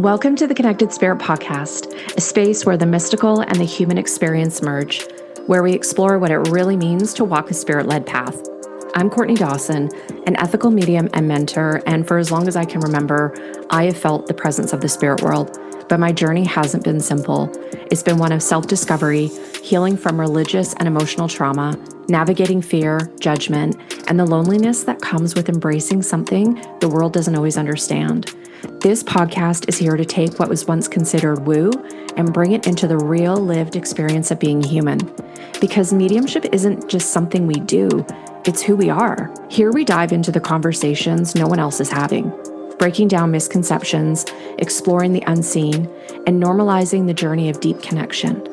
Welcome to the Connected Spirit Podcast, a space where the mystical and the human experience merge, where we explore what it really means to walk a spirit-led path. I'm Courtney Dawson, an ethical medium and mentor, and for as long as I can remember, I have felt the presence of the spirit world. But my journey hasn't been simple. It's been one of self-discovery, healing from religious and emotional trauma, navigating fear, judgment, and the loneliness that comes with embracing something the world doesn't always understand. This podcast is here to take what was once considered woo and bring it into the real lived experience of being human. Because mediumship isn't just something we do, it's who we are. Here we dive into the conversations no one else is having, breaking down misconceptions, exploring the unseen, and normalizing the journey of deep connection.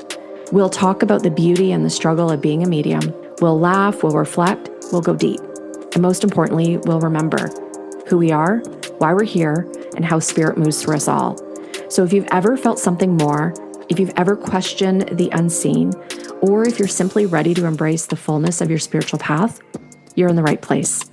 We'll talk about the beauty and the struggle of being a medium. We'll laugh, we'll reflect, we'll go deep. And most importantly, we'll remember who we are, why we're here, and how spirit moves through us all. So if you've ever felt something more, if you've ever questioned the unseen, or if you're simply ready to embrace the fullness of your spiritual path, you're in the right place.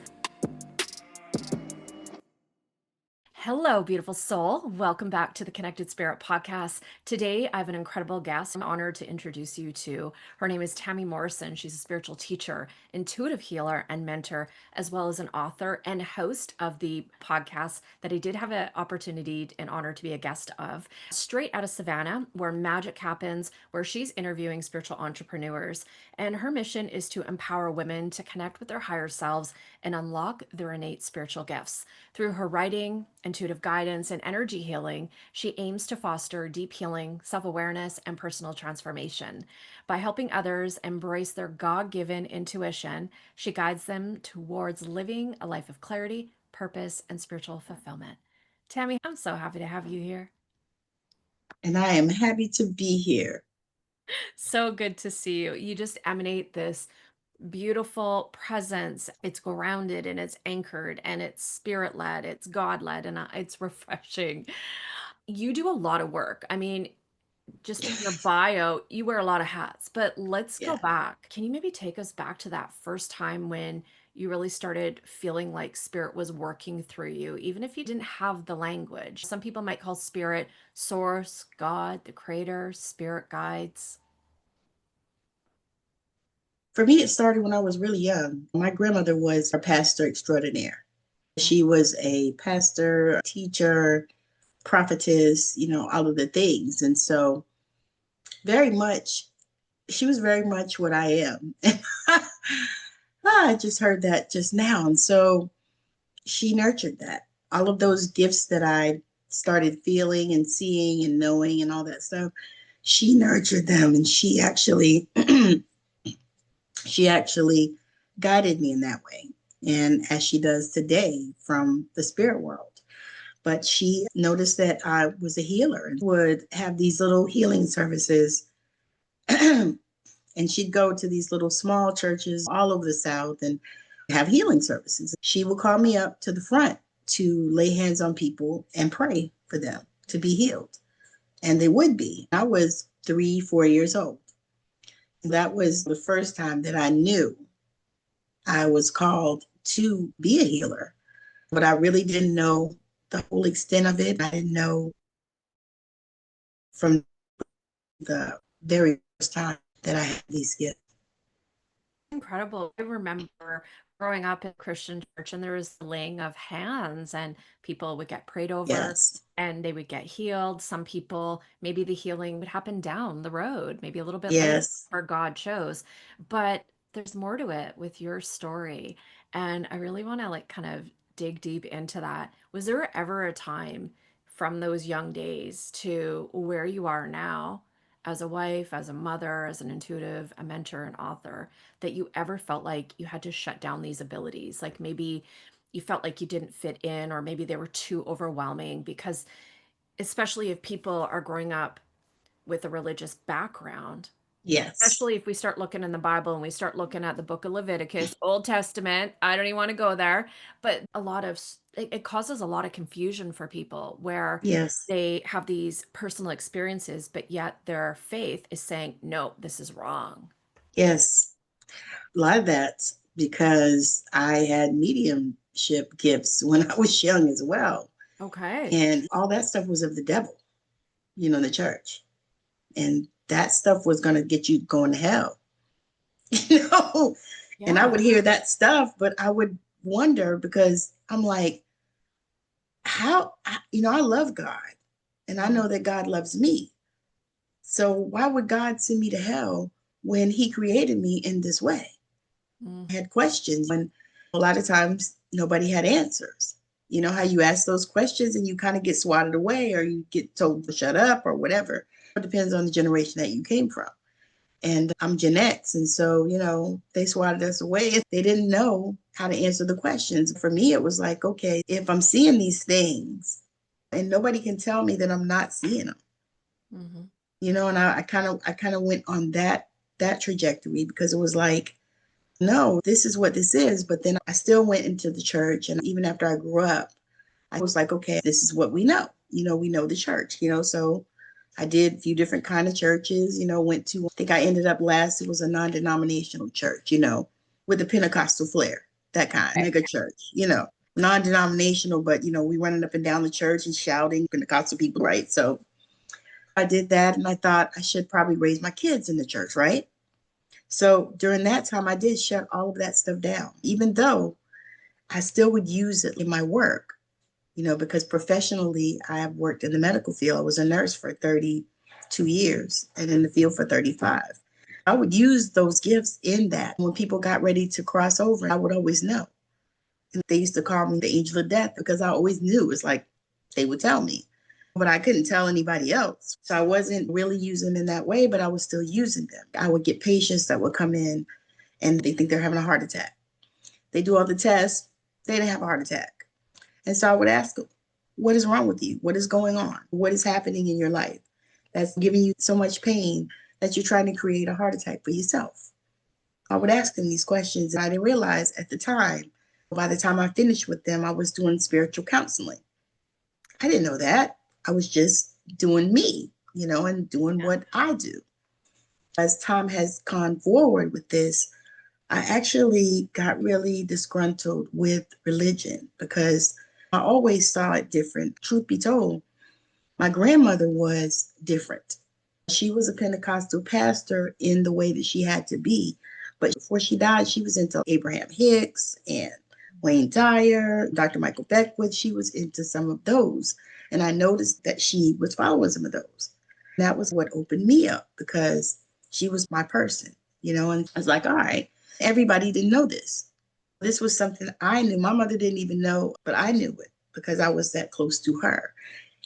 Hello, beautiful soul. Welcome back to the Connected Spirit Podcast. Today, I have an incredible guest I'm honored to introduce you to. Her name is Tammi Morrison. She's a spiritual teacher, intuitive healer, and mentor, as well as an author and host of the podcast that I did have an opportunity and honor to be a guest of. Straight out of Savannah, where magic happens, where she's interviewing spiritual entrepreneurs. And her mission is to empower women to connect with their higher selves and unlock their innate spiritual gifts. Through her writing, intuitive guidance, and energy healing, she aims to foster deep healing, self-awareness, and personal transformation. By helping others embrace their God-given intuition, she guides them towards living a life of clarity, purpose, and spiritual fulfillment. Tammi, I'm so happy to have you here. And I am happy to be here. So good to see you. You just emanate this beautiful presence. It's grounded and it's anchored and it's spirit led, it's God led, and it's refreshing. You do a lot of work. I mean, just in your bio, you wear a lot of hats, but let's go Yeah. back. Can you maybe take us back to that first time when you really started feeling like spirit was working through you, even if you didn't have the language? Some people might call spirit source, God, the creator, spirit guides. For me, it started when I was really young. My grandmother was a pastor extraordinaire. She was a pastor, teacher, prophetess, all of the things. And so, very much, she was very much what I am. I just heard that just now. And so, she nurtured that. All of those gifts that I started feeling and seeing and knowing and all that stuff, she nurtured them. And she actually guided me in that way, and as she does today from the spirit world. But she noticed that I was a healer and would have these little healing services. And she'd go to these little small churches all over the South and have healing services. She would call me up to the front to lay hands on people and pray for them to be healed. And they would be. I was 3, 4 years old. That was the first time that I knew I was called to be a healer, but I really didn't know the whole extent of it. I didn't know from the very first time that I had these gifts. Incredible. I remember growing up in a Christian church and there was the laying of hands and people would get prayed over Yes, and they would get healed. Some people, maybe the healing would happen down the road, maybe a little bit later yes. where God chose. But there's more to it with your story. And I really want to like kind of dig deep into that. Was there ever a time from those young days to where you are now as a wife, as a mother, as an intuitive, a mentor, an author, that you ever felt like you had to shut down these abilities? Like maybe you felt like you didn't fit in, or maybe they were too overwhelming because, especially if people are growing up with a religious background, Yes, especially if we start looking in the Bible and we start looking at the book of Leviticus, Old Testament. I don't even want to go there, but it causes a lot of confusion for people where yes, they have these personal experiences, but yet their faith is saying, no, this is wrong. yes. A lot of that's because I had mediumship gifts when I was young as well. Okay. And all that stuff was of the devil, in the church. And that stuff was going to get you going to hell, you know? And I Yeah. would hear that stuff, but I would wonder because I'm like, I love God and I know that God loves me. So why would God send me to hell when he created me in this way? Mm-hmm. I had questions when a lot of times nobody had answers. You know how you ask those questions and you kind of get swatted away or you get told to shut up or whatever. It depends on the generation that you came from. And I'm Gen X. And so, they swatted us away. They didn't know how to answer the questions. For me, it was like, okay, if I'm seeing these things and nobody can tell me that I'm not seeing them, Mm-hmm. and I kind of went on that trajectory because it was like, no, this is what this is. But then I still went into the church. And even after I grew up, I was like, okay, this is what we know. We know the church, so I did a few different kind of churches, went to, I think I ended up last, it was a non-denominational church, with a Pentecostal flair, that kind, mega church, non-denominational, but, we running up and down the church and shouting Pentecostal people, right? So I did that and I thought I should probably raise my kids in the church, right? So during that time, I did shut all of that stuff down, even though I still would use it in my work, because professionally, I have worked in the medical field. I was a nurse for 32 years and in the field for 35. I would use those gifts in that. When people got ready to cross over, I would always know. And they used to call me the angel of death because I always knew. It's like they would tell me, but I couldn't tell anybody else. So I wasn't really using them in that way, but I was still using them. I would get patients that would come in and they think they're having a heart attack. They do all the tests, they didn't have a heart attack. And so I would ask them, what is wrong with you? What is going on? What is happening in your life that's giving you so much pain that you're trying to create a heart attack for yourself? I would ask them these questions. And I didn't realize at the time, by the time I finished with them, I was doing spiritual counseling. I didn't know that. I was just doing me, and doing what I do. As time has gone forward with this, I actually got really disgruntled with religion because I always saw it different. Truth be told, my grandmother was different. She was a Pentecostal pastor in the way that she had to be. But before she died, she was into Abraham Hicks and Wayne Dyer, Dr. Michael Beckwith. She was into some of those. And I noticed that she was following some of those. That was what opened me up because she was my person, and I was like, all right, everybody didn't know this. This was something I knew. My mother didn't even know, but I knew it because I was that close to her.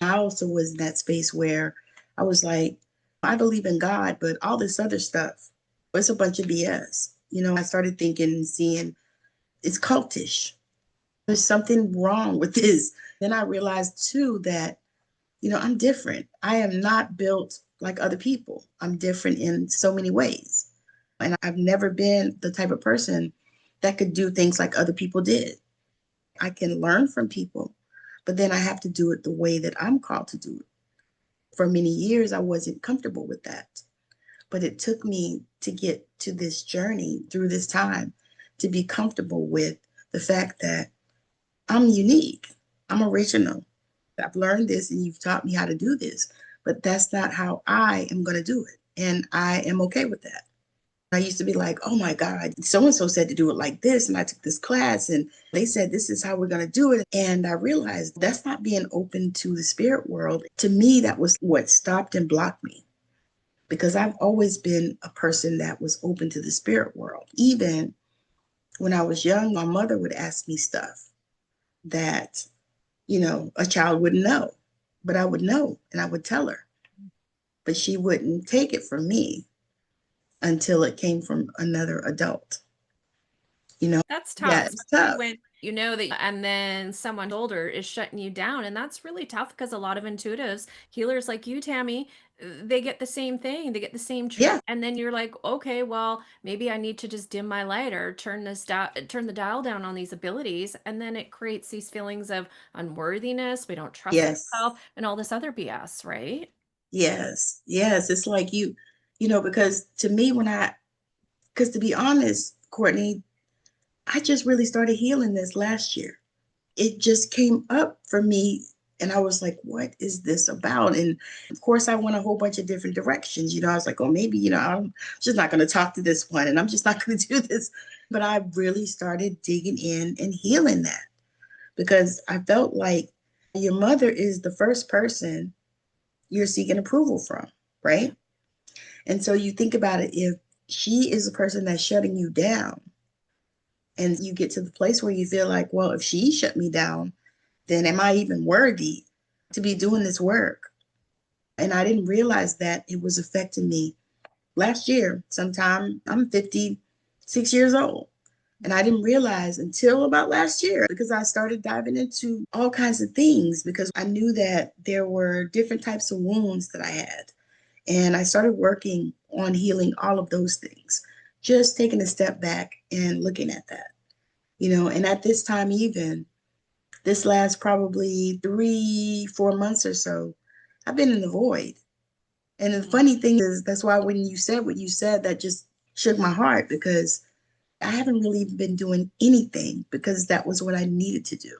I also was in that space where I was like, I believe in God, but all this other stuff, it's a bunch of BS. I started thinking and seeing it's cultish. There's something wrong with this. Then I realized too that, I'm different. I am not built like other people. I'm different in so many ways. And I've never been the type of person that could do things like other people did. I can learn from people, but then I have to do it the way that I'm called to do it. For many years, I wasn't comfortable with that. But it took me to get to this journey through this time to be comfortable with the fact that I'm unique, I'm original. I've learned this and you've taught me how to do this, but that's not how I am going to do it. And I am okay with that. I used to be like, oh my God, so and so said to do it like this. And I took this class and they said, this is how we're going to do it. And I realized that's not being open to the spirit world. To me, that was what stopped and blocked me because I've always been a person that was open to the spirit world. Even when I was young, my mother would ask me stuff that, a child wouldn't know, but I would know and I would tell her, but she wouldn't take it from me until it came from another adult. That's tough, Yeah, it's especially tough. when you know that, and then someone older is shutting you down. And that's really tough because a lot of intuitives, healers like you, Tammi, they get the same thing. They get the same Yeah, treat. And then you're like, okay, well, maybe I need to just dim my light or turn the dial down on these abilities. And then it creates these feelings of unworthiness. We don't trust yes, ourselves and all this other BS, right? yes, yes. It's like because to me, because to be honest, Courtney, I just really started healing this last year. It just came up for me And I was like, what is this about? And of course, I went a whole bunch of different directions. I was like, oh, maybe, I'm just not going to talk to this one and I'm just not going to do this. But I really started digging in and healing that because I felt like your mother is the first person you're seeking approval from, right? And so you think about it, if she is the person that's shutting you down, and you get to the place where you feel like, well, if she shut me down, then am I even worthy to be doing this work? And I didn't realize that it was affecting me last year. Sometime I'm 56 years old. And I didn't realize until about last year because I started diving into all kinds of things because I knew that there were different types of wounds that I had. And I started working on healing all of those things, just taking a step back and looking at that, and at this time, even this last probably 3, 4 months or so, I've been in the void. And the funny thing is, that's why when you said what you said, that just shook my heart because I haven't really been doing anything because that was what I needed to do.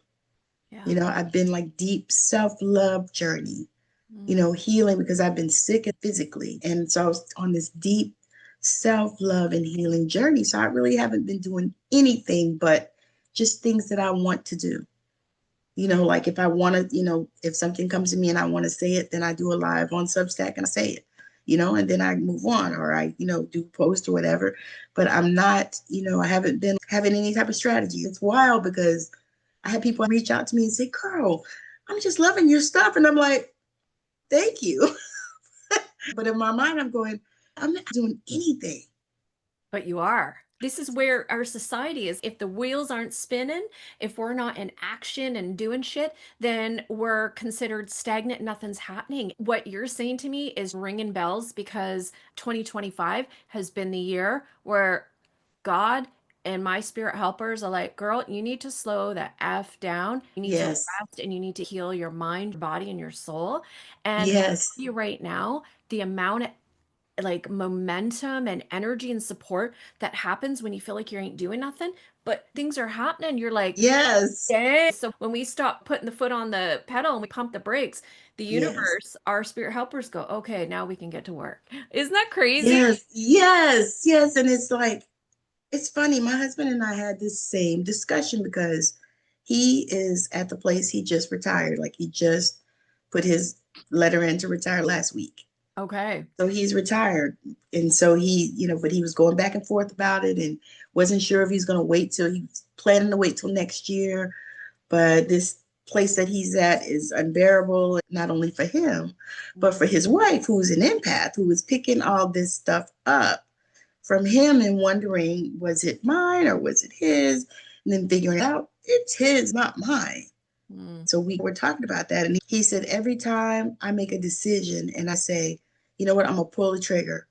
Yeah. I've been like deep self-love journey, Mm. healing because I've been sick physically. And so I was on this deep self-love and healing journey. So I really haven't been doing anything but just things that I want to do. Like if I want to, if something comes to me and I want to say it, then I do a live on Substack and I say it, and then I move on or I, do post or whatever. But I'm not, I haven't been having any type of strategy. It's wild because I had people reach out to me and say, Girl, I'm just loving your stuff. And I'm like, thank you. But in my mind, I'm going, I'm not doing anything. But you are. This is where our society is. If the wheels aren't spinning, if we're not in action and doing shit, then we're considered stagnant. Nothing's happening. What you're saying to me is ringing bells because 2025 has been the year where God and my spirit helpers are like, girl, you need to slow the F down. You need to Yes. rest and you need to heal your mind, body, and your soul. And Yes. you right now, the amount of like momentum and energy and support that happens when you feel like you ain't doing nothing, but things are happening. You're like, Yes. dang. So when we stop putting the foot on the pedal and we pump the brakes, the Yes. universe, our spirit helpers go, okay, now we can get to work. Isn't that crazy? Yes. Yes. Yes. And it's like, it's funny. My husband and I had this same discussion because he is at the place he just retired. Like he just put his letter in to retire last week. Okay. So he's retired. And so he, but he was going back and forth about it and wasn't sure if he's going to wait till he's planning to wait till next year. But this place that he's at is unbearable, not only for him, but for his wife, who's an empath, who was picking all this stuff up from him and wondering, was it mine or was it his? And then figuring out it's his, not mine. Mm. So we were talking about that. And he said, every time I make a decision and I say, you know what, I'm going to pull the trigger,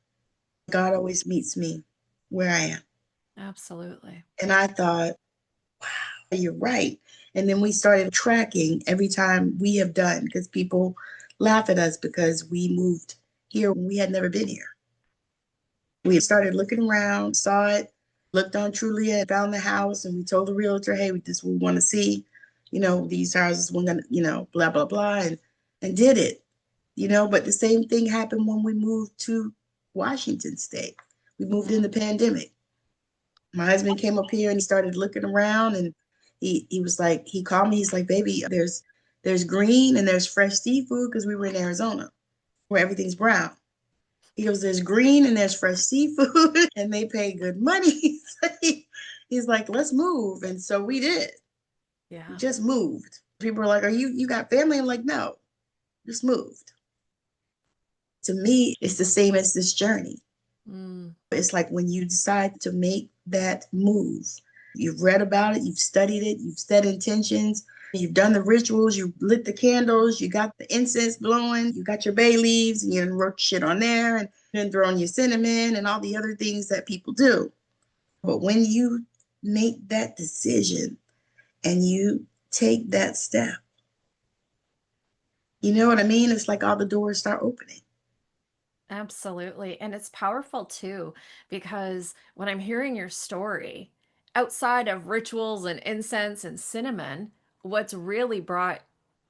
God always meets me where I am. Absolutely. And I thought, you're right. And then we started tracking every time we have done because people laugh at us because we moved here when we had never been here. We started looking around, saw it, looked on Trulia, found the house, and we told the realtor, hey, this we want to see, these houses, we're gonna, blah, blah, blah, and did it. But the same thing happened when we moved to Washington State. We moved in the pandemic. My husband came up here and he started looking around and he was like, he called me, he's like, baby, there's green and there's fresh seafood because we were in Arizona where everything's brown. He goes, there's green and there's fresh seafood and they pay good money. He's like, let's move. And so we did. We Yeah. just moved. People are like, you got family? I'm like, no, just moved. To me, it's the same as this journey. Mm. It's like when you decide to make that move, you've read about it, you've studied it, you've set intentions, you've done the rituals, you lit the candles, you got the incense blowing, you got your bay leaves, and you wrote shit on there, and then thrown your cinnamon and all the other things that people do. But when you make that decision and you take that step, you know what I mean? It's like all the doors start opening. Absolutely. And it's powerful too, because when I'm hearing your story, outside of rituals and incense and cinnamon, what's really brought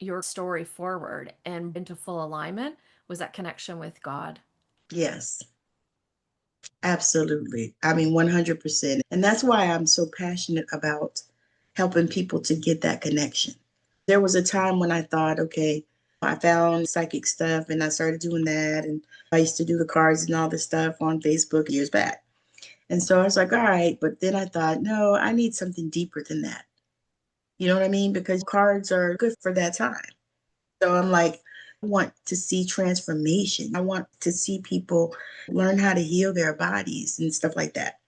your story forward and into full alignment was that connection with God. Yes, absolutely. I mean, 100%. And that's why I'm so passionate about helping people to get that connection. There was a time when I thought, okay, I found psychic stuff and I started doing that. And I used to do the cards and all this stuff on Facebook years back. And so I was like, all right. But then I thought, no, I need something deeper than that. You know what I mean? Because cards are good for that time. So I'm like, I want to see transformation. I want to see people learn how to heal their bodies and stuff like that.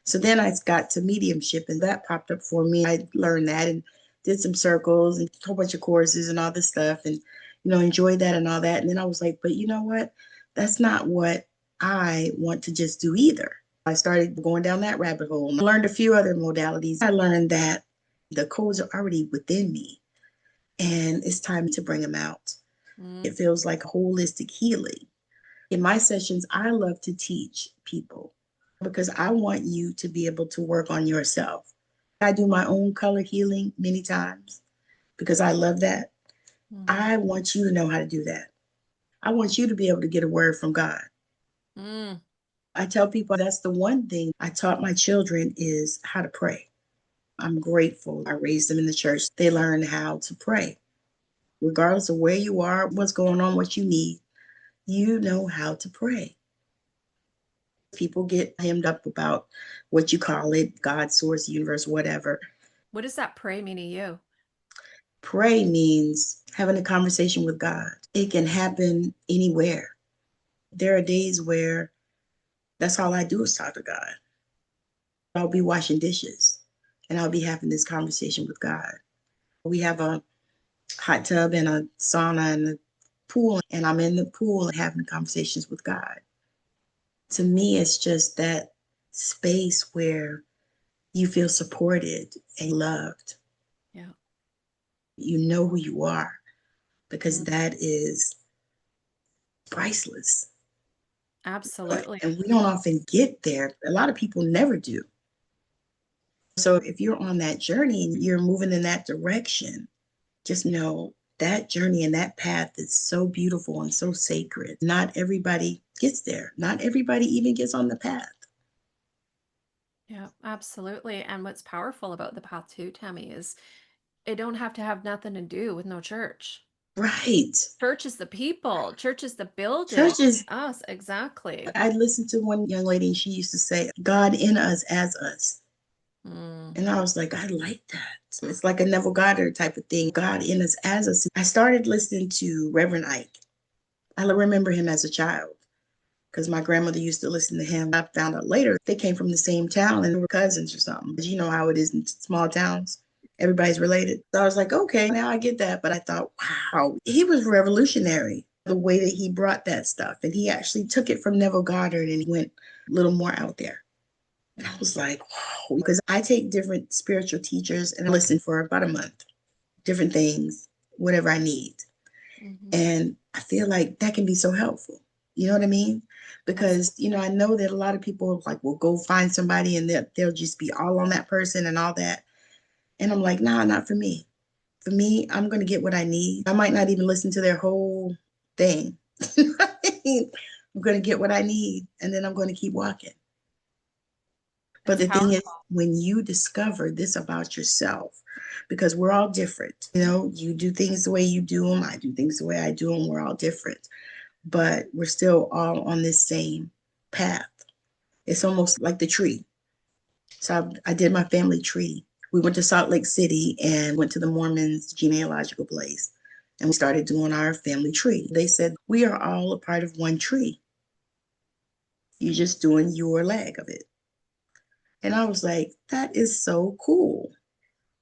So then I got to mediumship and that popped up for me. I learned that and did some circles and a whole bunch of courses and all this stuff and, enjoyed that and all that. And then I was like, but you know what? That's not what I want to just do either. I started going down that rabbit hole and learned a few other modalities. I learned that the codes are already within me and it's time to bring them out. It feels like holistic healing. In my sessions, I love to teach people because I want you to be able to work on yourself. I do my own color healing many times because I love that. I want you to know how to do that. I want you to be able to get a word from God. Mm. I tell people that's the one thing I taught my children is how to pray. I'm grateful. I raised them in the church. They learned how to pray. Regardless of where you are, what's going on, what you need, you know how to pray. People get hemmed up about what you call it, God, source, universe, whatever. What does that pray mean to you? Pray means having a conversation with God. It can happen anywhere. There are days where that's all I do is talk to God. I'll be washing dishes and I'll be having this conversation with God. We have a hot tub and a sauna and a pool, and I'm in the pool having conversations with God. To me, it's just that space where you feel supported and loved. Yeah. You know who you are because Mm. that is priceless. Absolutely. And we don't often get there. A lot of people never do. So if you're on that journey and you're moving in that direction, just know that journey and that path is so beautiful and so sacred. Not everybody gets there. Not everybody even gets on the path. Yeah, absolutely. And what's powerful about the path too, Tammy, is it don't have to have nothing to do with no church. Right. Church is the people, church is the building. Churches, Us, exactly. I listened to one young lady and she used to say, God in us as us. Mm. And I was like, I like that. It's like a Neville Goddard type of thing. God in us as us. I started listening to Reverend Ike. I remember him as a child because my grandmother used to listen to him. I found out later they came from the same town and they were cousins or something. But you know how it is in small towns. Everybody's related. So I was like, okay, now I get that. But I thought, wow, he was revolutionary the way that he brought that stuff. And he actually took it from Neville Goddard and he went a little more out there. And I was like, wow, because I take different spiritual teachers and I listen for about a month, different things, whatever I need. Mm-hmm. And I feel like that can be so helpful. You know what I mean? Because, Absolutely. I know that a lot of people like will go find somebody and they'll just be all on that person and all that. And I'm like, nah, not for me. For me, I'm going to get what I need. I might not even listen to their whole thing. You know what I mean? I'm going to get what I need and then I'm going to keep walking. But It's the thing is, powerful. when you discover this about yourself, because we're all different, you do things the way you do them, I do things the way I do them, we're all different, but we're still all on this same path. It's almost like the tree. So I did my family tree. We went to Salt Lake City and went to the Mormons' genealogical place. And we started doing our family tree. They said, we are all a part of one tree. You're just doing your leg of it. And I was like, that is so cool.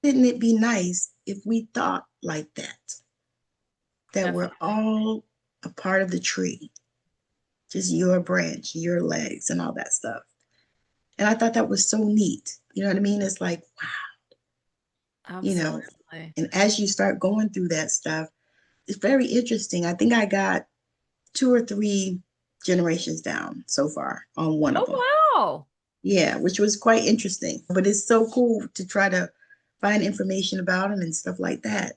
Wouldn't it be nice if we thought like that? That we're Definitely. all a part of the tree, just your branch, your legs, and all that stuff. And I thought that was so neat. You know what I mean? It's like, wow, you know, Absolutely. and as you start going through that stuff, it's very interesting. I think I got 2 or 3 generations down so far on one of them. Oh, wow. Yeah, which was quite interesting. But it's so cool to try to find information about them and stuff like that.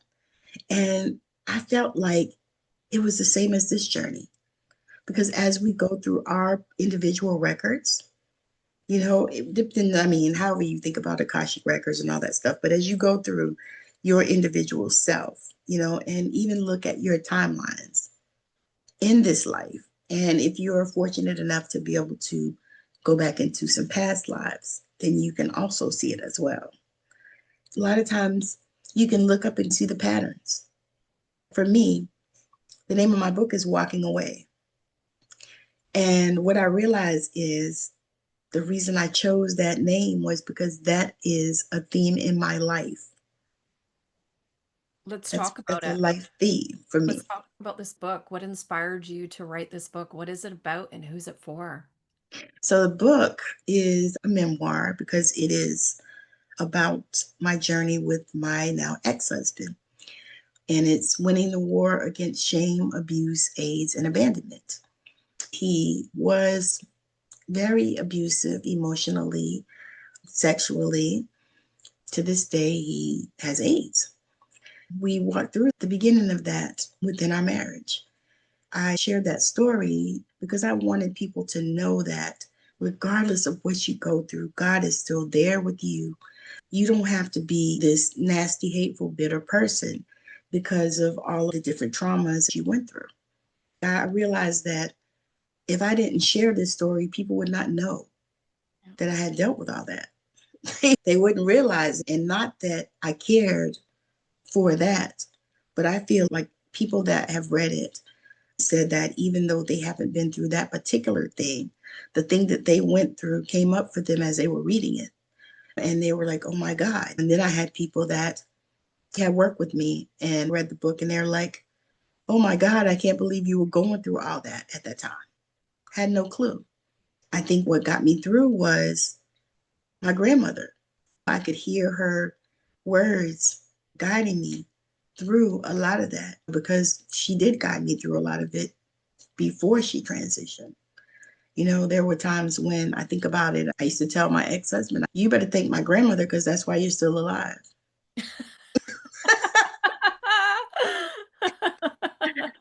And I felt like it was the same as this journey. Because as we go through our individual records, it depends, I mean, however you think about Akashic records and all that stuff, but as you go through your individual self, and even look at your timelines in this life, and if you're fortunate enough to be able to go back into some past lives, then you can also see it as well. A lot of times you can look up and see the patterns. For me, the name of my book is Walking Away. And what I realized is the reason I chose that name was because that is a theme in my life. Let's That's talk about that's a it. life theme for Let's me. talk about this book. What inspired you to write this book? What is it about and who's it for? So the book is a memoir because it is about my journey with my now ex-husband. And it's winning the war against shame, abuse, AIDS, and abandonment. He was very abusive emotionally, sexually. To this day, he has AIDS. We walked through the beginning of that within our marriage. I shared that story because I wanted people to know that regardless of what you go through, God is still there with you. You don't have to be this nasty, hateful, bitter person because of all of the different traumas you went through. I realized that if I didn't share this story, people would not know that I had dealt with all that. They wouldn't realize, and not that I cared for that, but I feel like people that have read it said that even though they haven't been through that particular thing, the thing that they went through came up for them as they were reading it. And they were like, oh my God. And then I had people that had worked with me and read the book and they're like, oh my God, I can't believe you were going through all that at that time. Had no clue. I think what got me through was my grandmother. I could hear her words guiding me through a lot of that because she did guide me through a lot of it before she transitioned. There were times when I think about it, I used to tell my ex husband, you better thank my grandmother because that's why you're still alive.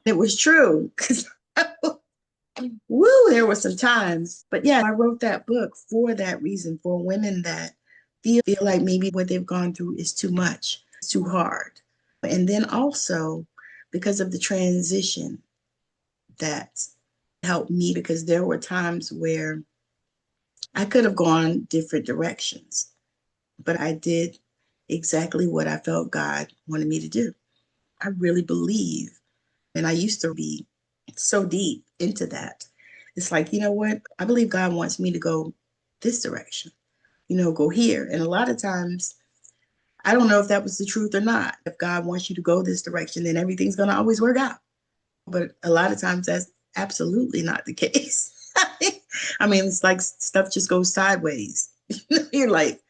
It was true because, woo, there were some times. But yeah, I wrote that book for that reason, for women that feel like maybe what they've gone through is too much, it's too hard. And then also because of the transition that helped me, because there were times where I could have gone different directions, but I did exactly what I felt God wanted me to do. I really believe, and I used to be so deep into that. It's like, you know what? I believe God wants me to go this direction, go here. And a lot of times, I don't know if that was the truth or not. If God wants you to go this direction, then everything's going to always work out. But a lot of times, that's absolutely not the case. I mean, it's like stuff just goes sideways. You're like,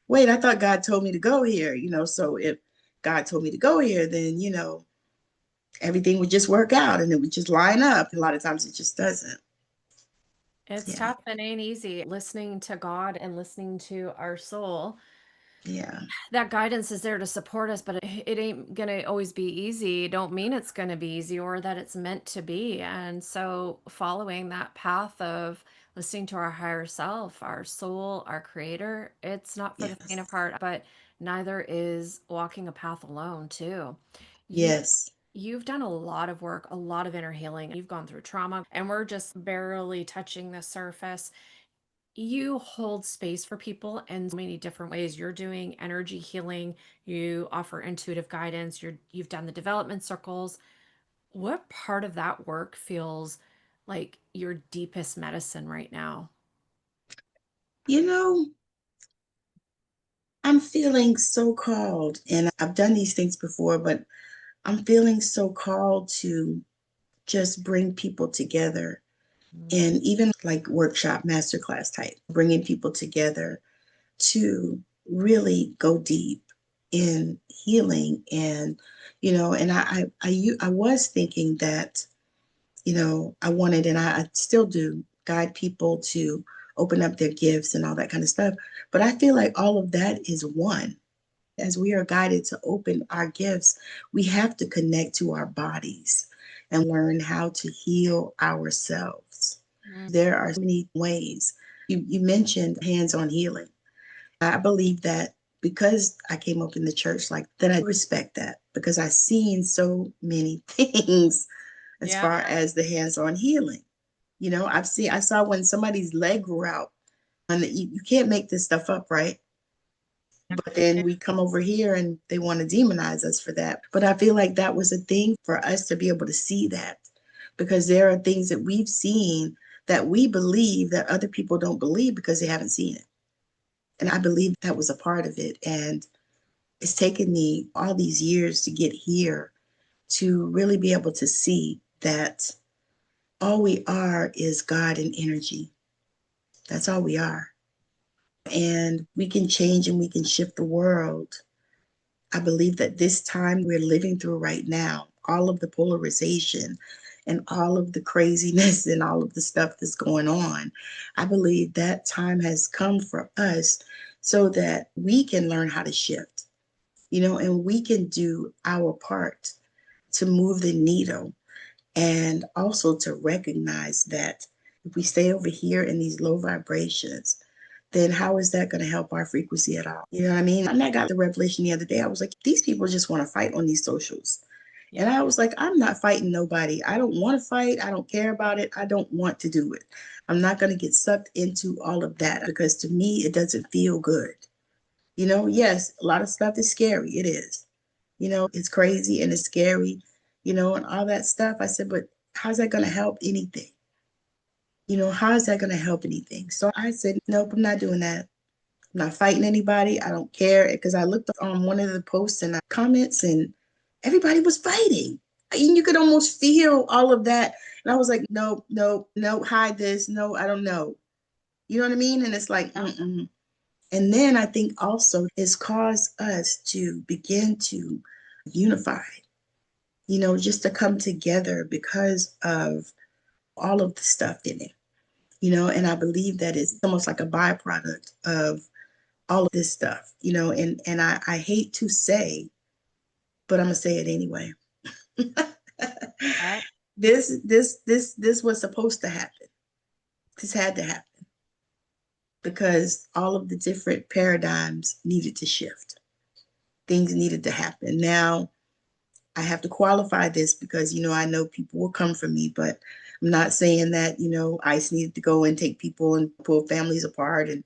wait, I thought God told me to go here, so if God told me to go here, then, everything would just work out and it would just line up. A lot of times it just doesn't. It's Yeah. tough and ain't easy listening to God and listening to our soul. Yeah. That guidance is there to support us, but it ain't gonna always be easy. Don't mean it's gonna be easy or that it's meant to be. And so following that path of listening to our higher self, our soul, our creator, it's not for the faint of Yes. heart, but neither is walking a path alone, too. You Yes. you've done a lot of work, a lot of inner healing. You've gone through trauma, and we're just barely touching the surface. You hold space for people in so many different ways. You're doing energy healing, you offer intuitive guidance, you've done the development circles. What part of that work feels like your deepest medicine right now? You know, I'm feeling so called, and I've done these things before, but I'm feeling so called to just bring people together, Mm. and even like workshop, masterclass type, bringing people together to really go deep in healing. And and I was thinking that I wanted, and I still do, guide people to open up their gifts and all that kind of stuff. But I feel like all of that is one. As we are guided to open our gifts, we have to connect to our bodies and learn how to heal ourselves. There are many ways. You mentioned hands on healing. I believe that because I came up in the church like that, I respect that because I've seen so many things as far as the hands on healing. I saw when somebody's leg grew out, and you can't make this stuff up, right? But then we come over here and they want to demonize us for that. But I feel like that was a thing for us to be able to see that because there are things that we've seen that we believe that other people don't believe because they haven't seen it. And I believe that was a part of it. And it's taken me all these years to get here to really be able to see that all we are is God and energy. That's all we are. And we can change and we can shift the world. I believe that this time we're living through right now, all of the polarization and all of the craziness and all of the stuff that's going on, I believe that time has come for us so that we can learn how to shift, and we can do our part to move the needle and also to recognize that if we stay over here in these low vibrations, then how is that going to help our frequency at all? You know what I mean? And I got the revelation the other day. I was like, these people just want to fight on these socials. Yeah. And I was like, I'm not fighting nobody. I don't want to fight. I don't care about it. I don't want to do it. I'm not going to get sucked into all of that because to me, it doesn't feel good. Yes, a lot of stuff is scary. It is. It's crazy and it's scary, and all that stuff. I said, but how's that going to help anything? How is that going to help anything? So I said, nope, I'm not doing that. I'm not fighting anybody. I don't care. Because I looked on one of the posts and comments and everybody was fighting. And you could almost feel all of that. And I was like, nope, nope, no, hide this. No, I don't know. You know what I mean? And it's like, mm-mm. And then I think also it's caused us to begin to unify, just to come together because of all of the stuff in it, and I believe that it's almost like a byproduct of all of this stuff, and I hate to say, but I'm gonna say it anyway. Right. This was supposed to happen. This had to happen because all of the different paradigms needed to shift. Things needed to happen. Now, I have to qualify this because, I know people will come for me, but I'm not saying that, ICE needed to go and take people and pull families apart and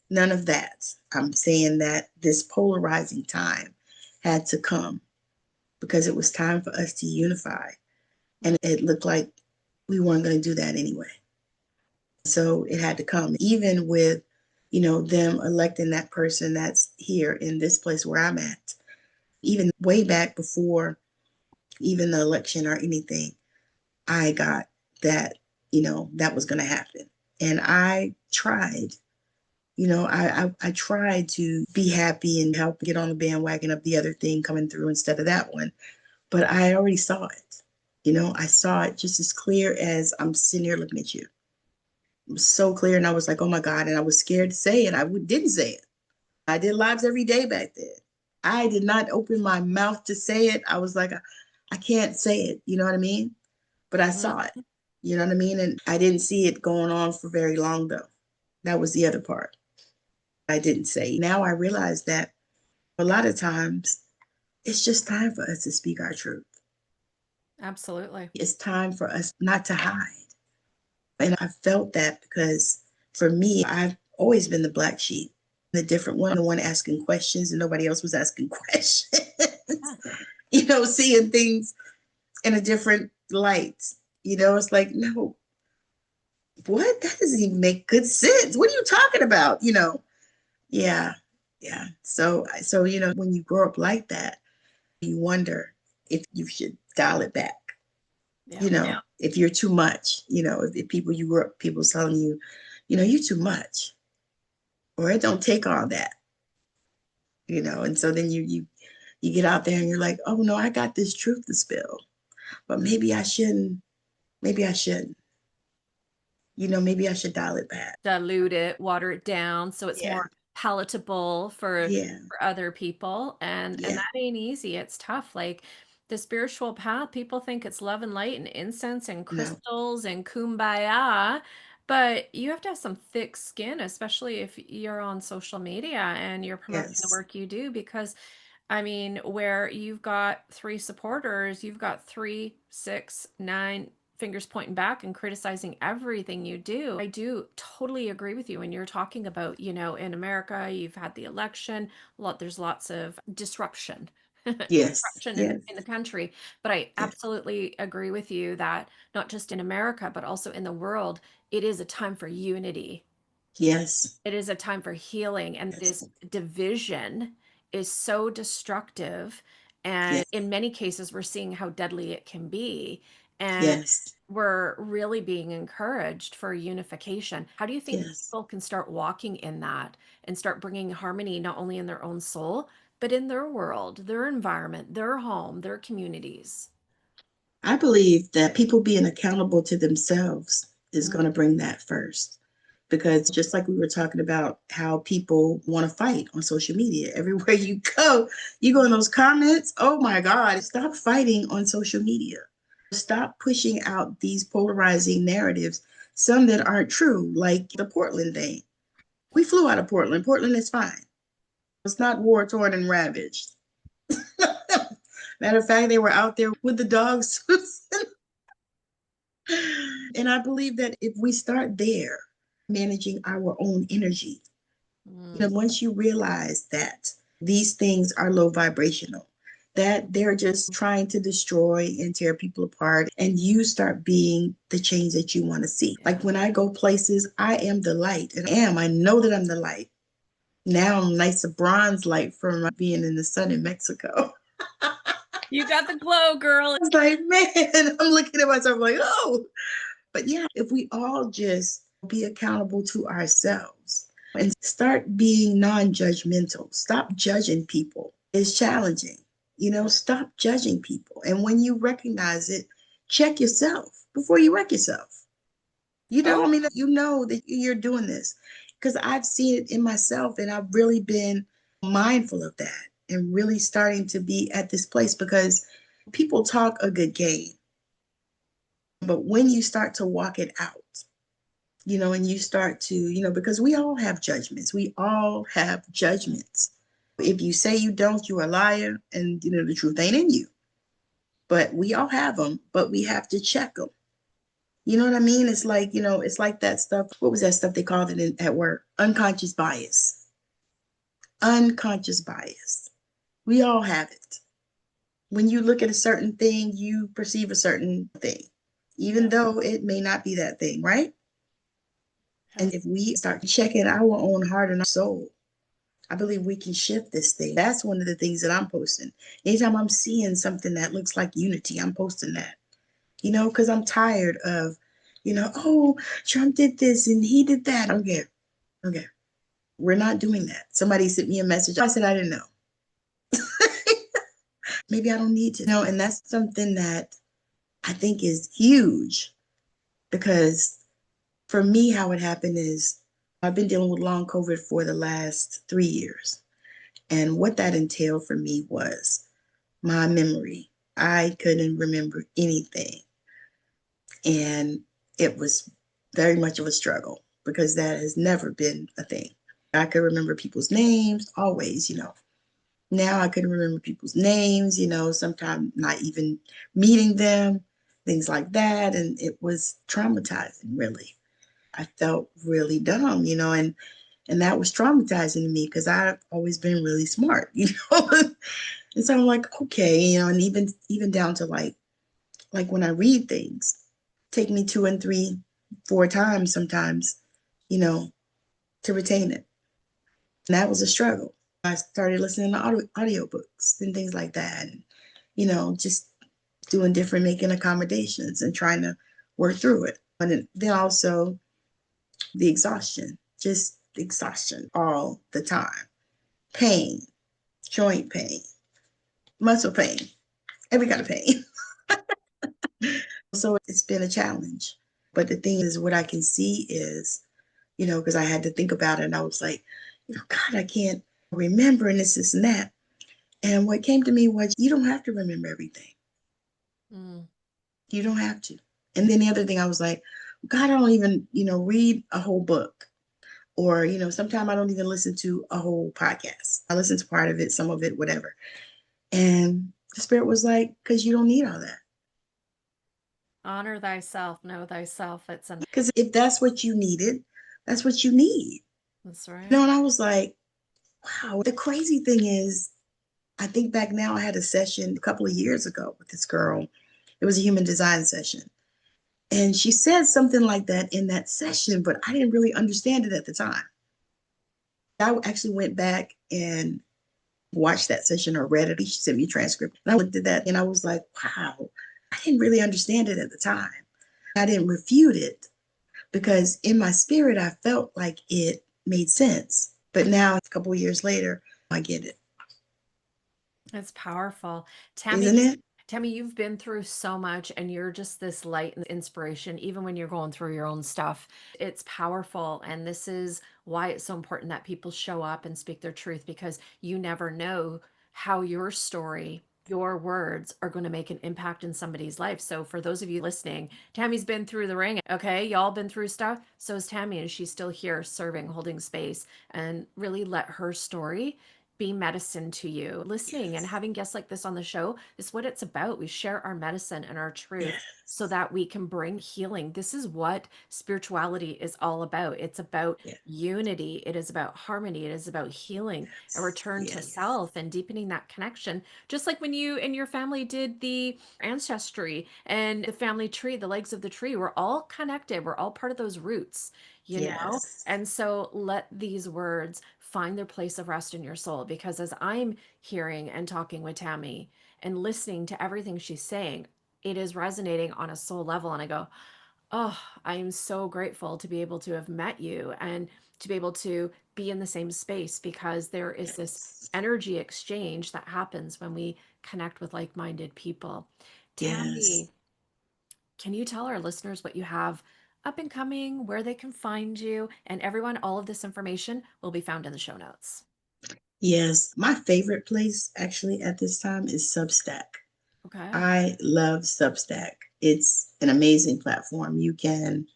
none of that. I'm saying that this polarizing time had to come because it was time for us to unify. And it looked like we weren't going to do that anyway. So it had to come, even with, them electing that person that's here in this place where I'm at. Even way back before even the election or anything, I got that, that was going to happen. And I tried, I tried to be happy and help get on the bandwagon of the other thing coming through instead of that one. But I already saw it. I saw it just as clear as I'm sitting here looking at you. It was so clear. And I was like, oh my God. And I was scared to say it. I didn't say it. I did lives every day back then. I did not open my mouth to say it. I was like, I can't say it. You know what I mean? But I saw it. You know what I mean? And I didn't see it going on for very long, though. That was the other part. I didn't say. Now I realize that a lot of times it's just time for us to speak our truth. Absolutely. It's time for us not to hide. And I felt that because for me, I've always been the black sheep, the different one, the one asking questions and nobody else was asking questions. Seeing things in a different light. It's like, no, what? That doesn't even make good sense. What are you talking about? Yeah. Yeah. So, when you grow up like that, you wonder if you should dial it back. Yeah. If you're too much, if people you grew up, people telling you, you're too much, or it don't take all that, and so then you get out there and you're like, oh no, I got this truth to spill, but maybe I shouldn't. Maybe I shouldn't. Maybe I should dial it back. Dilute it, water it down so it's more palatable Yeah. for other people, and Yeah. that ain't easy. It's tough. Like the spiritual path, people think it's love and light and incense and No. crystals and kumbaya, but you have to have some thick skin, especially if you're on social media and you're promoting the Yes. work you do, because I mean, where you've got three supporters, you've got three, six, nine fingers pointing back and criticizing everything you do. I do totally agree with you when you're talking about, in America, you've had the election, there's lots of disruption. Yes. Disruption Yes. in the country. But I Yeah. absolutely agree with you that not just in America, but also in the world, it is a time for unity. Yes. It is a time for healing, and Yes. this division is so destructive. And Yes. in many cases, we're seeing how deadly it can be. And Yes. we're really being encouraged for unification. How do you think Yes. people can start walking in that and start bringing harmony not only in their own soul, but in their world, their environment, their home, their communities? I believe that people being accountable to themselves is Mm. going to bring that first. Because just like we were talking about how people want to fight on social media, everywhere you go in those comments. Oh my God, stop fighting on social media. Stop pushing out these polarizing narratives, some that aren't true, like the Portland thing. We flew out of Portland. Portland is fine. It's not war torn and ravaged. Matter of fact, they were out there with the dogs. And I believe that if we start there, managing our own energy, Mm. once you realize that these things are low vibrational, that they're just trying to destroy and tear people apart, and you start being the change that you want to see. Like Yeah. when I go places, I am the light, and I know that I'm the light. Now I'm nice a bronze light from being in the sun in Mexico. You got the glow, girl. I was like, man, I'm looking at myself like, oh. But yeah, if we all just be accountable to ourselves and start being non judgmental, stop judging people. It's challenging. Stop judging people. And when you recognize it, check yourself before you wreck yourself. Oh, I mean, you know that you're doing this because I've seen it in myself and I've really been mindful of that and really starting to be at this place because people talk a good game. But when you start to walk it out, and you start to, because we all have judgments. We all have judgments. If you say you don't, you're a liar and, the truth ain't in you. But we all have them, but we have to check them. You know what I mean? It's like, it's like that stuff. What was that stuff they called it at work? Unconscious bias. Unconscious bias. We all have it. When you look at a certain thing, you perceive a certain thing, even yeah. though it may not be that thing, right? Yeah. And if we start checking our own heart and our soul, I believe we can shift this thing. That's one of the things that I'm posting. Anytime I'm seeing something that looks like unity, I'm posting that, because I'm tired of, oh, Trump did this and he did that. Okay. Okay. We're not doing that. Somebody sent me a message. I said, I didn't know. Maybe I don't need to know. And that's something that I think is huge because for me, how it happened is I've been dealing with long COVID for the last 3 years. And what that entailed for me was my memory. I couldn't remember anything. And it was very much of a struggle because that has never been a thing. I could remember people's names always. Now I couldn't remember people's names, sometimes not even meeting them, things like that. And it was traumatizing, really. I felt really dumb, and that was traumatizing to me because I've always been really smart, And so I'm like, okay, and even down to like when I read things, take me 2 and 3, 4 times sometimes, you know, to retain it. And that was a struggle. I started listening to audiobooks and things like that. And, just doing different, making accommodations and trying to work through it. And then also the exhaustion, just exhaustion all the time. Pain, joint pain, muscle pain, every kind of pain. So it's been a challenge. But the thing is, what I can see is, because I had to think about it and I was like, God, I can't remember, and this and that. And what came to me was, you don't have to remember everything. Mm. You don't have to. And then the other thing, I was like, God, I don't even, read a whole book. Or, sometimes I don't even listen to a whole podcast. I listen to part of it, some of it, whatever. And the Spirit was like, because you don't need all that. Honor thyself, know thyself. Because if that's what you needed, that's what you need. That's right. And I was like, wow. The crazy thing is, I think back now, I had a session a couple of years ago with this girl. It was a human design session. And she said something like that in that session, but I didn't really understand it at the time. I actually went back and watched that session or read it. She sent me a transcript. And I looked at that and I was like, wow, I didn't really understand it at the time. I didn't refute it because in my spirit, I felt like it made sense. But now, a couple of years later, I get it. It's powerful. Isn't it? Tammi, you've been through so much and you're just this light and inspiration, even when you're going through your own stuff. It's powerful. And this is why it's so important that people show up and speak their truth, because you never know how your story, your words are going to make an impact in somebody's life. So for those of you listening, Tammi's been through the ring. Okay. Y'all been through stuff. So is Tammi, and she's still here serving, holding space, and really let her story be medicine to you. Listening and having guests like this on the show is what it's about. We share our medicine and our truth so that we can bring healing. This is what spirituality is all about. It's about unity. It is about harmony. It is about healing, a return to self, and deepening that connection. Just like when you and your family did the ancestry and the family tree, the legs of the tree, we're all connected. We're all part of those roots, you know? And so let these words find their place of rest in your soul, because as I'm hearing and talking with Tammi and listening to everything she's saying, it is resonating on a soul level. And I go, oh, I am so grateful to be able to have met you and to be able to be in the same space, because there is this energy exchange that happens when we connect with like-minded people. Tammi, can you tell our listeners what you have up and coming, where they can find you? And everyone, all of this information will be found in the show notes. Yes. My favorite place actually at this time is Substack. Okay. I love Substack. It's an amazing platform. You can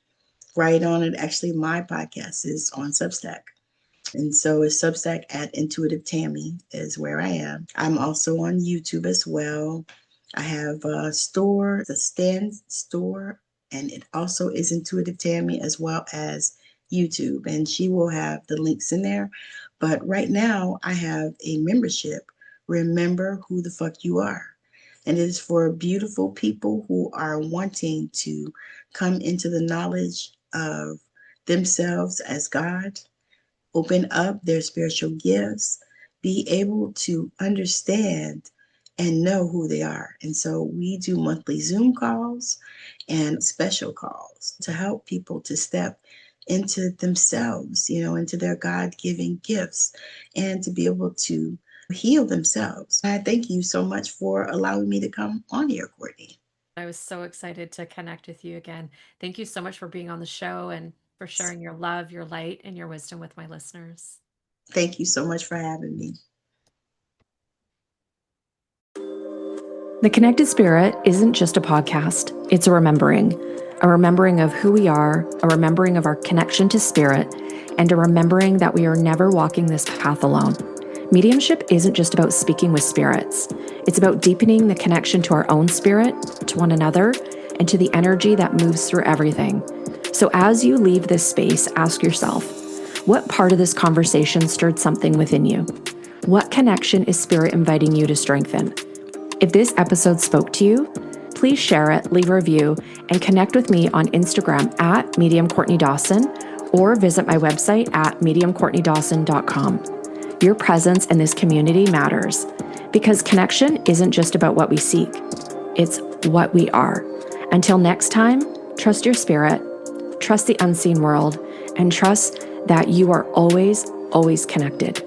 write on it. Actually, my podcast is on Substack. And so it's Substack at Intuitive Tammi is where I am. I'm also on YouTube as well. I have a store, the Stand store, and it also is Intuitive Tammi as well as YouTube. And she will have the links in there. But right now, I have a membership. Remember who the fuck you are. And it is for beautiful people who are wanting to come into the knowledge of themselves as God, open up their spiritual gifts, be able to understand and know who they are. And so we do monthly Zoom calls and special calls to help people to step into themselves, into their God-given gifts, and to be able to heal themselves. I thank you so much for allowing me to come on here, Courtney. I was so excited to connect with you again. Thank you so much for being on the show and for sharing your love, your light, and your wisdom with my listeners. Thank you so much for having me. The Connected Spirit isn't just a podcast, it's a remembering of who we are, a remembering of our connection to spirit, and a remembering that we are never walking this path alone. Mediumship isn't just about speaking with spirits. It's about deepening the connection to our own spirit, to one another, and to the energy that moves through everything. So as you leave this space, ask yourself, what part of this conversation stirred something within you? What connection is spirit inviting you to strengthen? If this episode spoke to you, please share it, leave a review, and connect with me on Instagram at Medium Courtney Dawson, or visit my website at mediumcourtneydawson.com. Your presence in this community matters, because connection isn't just about what we seek, it's what we are. Until next time, trust your spirit, trust the unseen world, and trust that you are always, always connected.